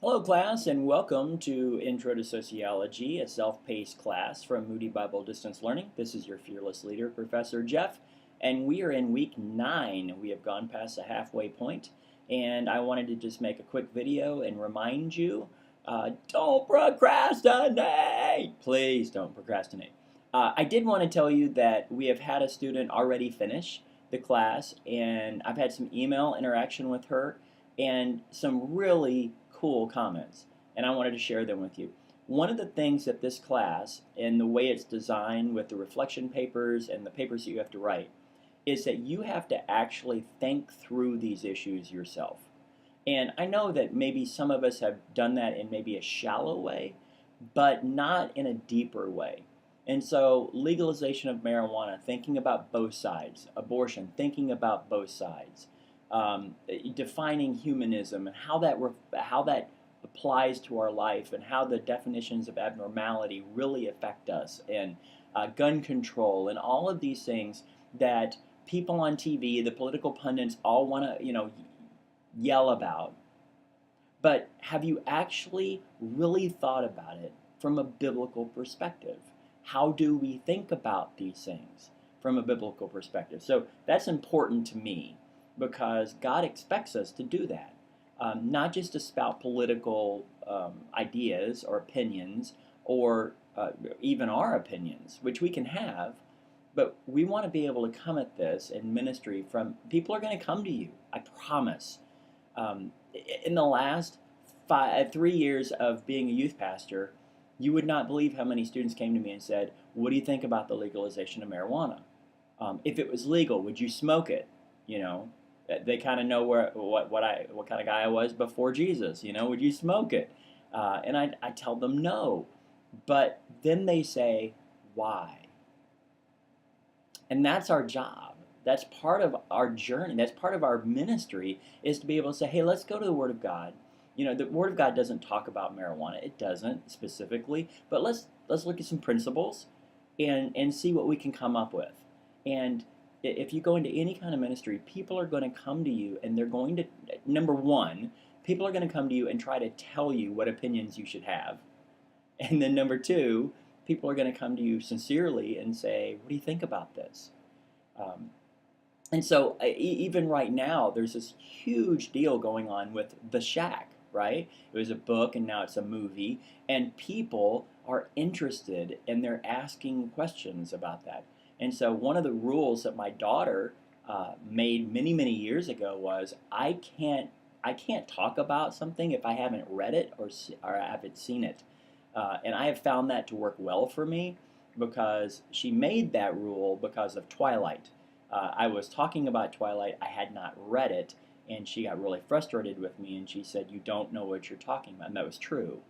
Hello class and welcome to Intro to Sociology, a self-paced class from Moody Bible Distance Learning. This is your fearless leader, Professor Jeff, and we are in week 9. We have gone past the halfway point, and I wanted to just make a quick video and remind you, don't procrastinate! Please don't procrastinate. I did want to tell you that we have had a student already finish the class, and I've had some email interaction with her and some really cool comments, and I wanted to share them with you. One of the things that this class, and the way it's designed with the reflection papers and the papers that you have to write, is that you have to actually think through these issues yourself. And I know that maybe some of us have done that in maybe a shallow way, but not in a deeper way. And so legalization of marijuana, thinking about both sides, abortion, thinking about both sides, defining humanism and how that applies to our life and how the definitions of abnormality really affect us, and gun control and all of these things that people on TV, the political pundits, all want to yell about. But have you actually really thought about it from a biblical perspective? How do we think about these things from a biblical perspective? So that's important to me because God expects us to do that. Not just to spout political ideas or opinions or even our opinions, which we can have, but we want to be able to come at this in ministry from people are going to come to you, I promise. In the last 3 years of being a youth pastor, you would not believe how many students came to me and said, "What do you think about the legalization of marijuana? If it was legal, would you smoke it?" You know, they kind of know what kind of guy I was before Jesus. Would you smoke it? And I tell them no, but then they say, "Why?" And that's our job. That's part of our journey. That's part of our ministry, is to be able to say, hey, let's go to the Word of God. The Word of God doesn't talk about marijuana. It doesn't specifically, but let's look at some principles and see what we can come up with. And if you go into any kind of ministry, people are going to come to you and they're going to, number one, people are going to come to you and try to tell you what opinions you should have. And then number two, people are going to come to you sincerely and say, what do you think about this? And so even right now, there's this huge deal going on with The Shack, right? It was a book and now it's a movie, and people are interested and they're asking questions about that. And so one of the rules that my daughter made many, many years ago was I can't talk about something if I haven't read it or I haven't seen it. And I have found that to work well for me because she made that rule because of Twilight. I was talking about Twilight, I had not read it, and she got really frustrated with me and she said, "You don't know what you're talking about." And that was true.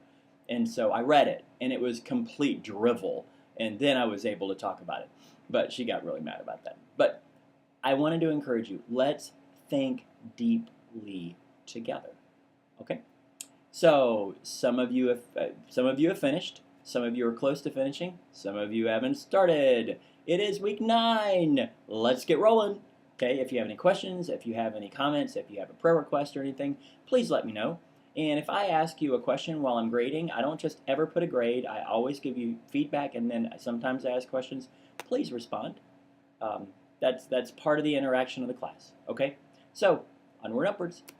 And so I read it, and it was complete drivel, and then I was able to talk about it. But she got really mad about that. But I wanted to encourage you, let's think deeply together. Okay? So some of you have finished. Some of you are close to finishing. Some of you haven't started. It is week 9. Let's get rolling. Okay, if you have any questions, if you have any comments, if you have a prayer request or anything, please let me know. And if I ask you a question while I'm grading, I don't just ever put a grade. I always give you feedback, and then sometimes I ask questions. Please respond. That's part of the interaction of the class. Okay, so onward, upwards.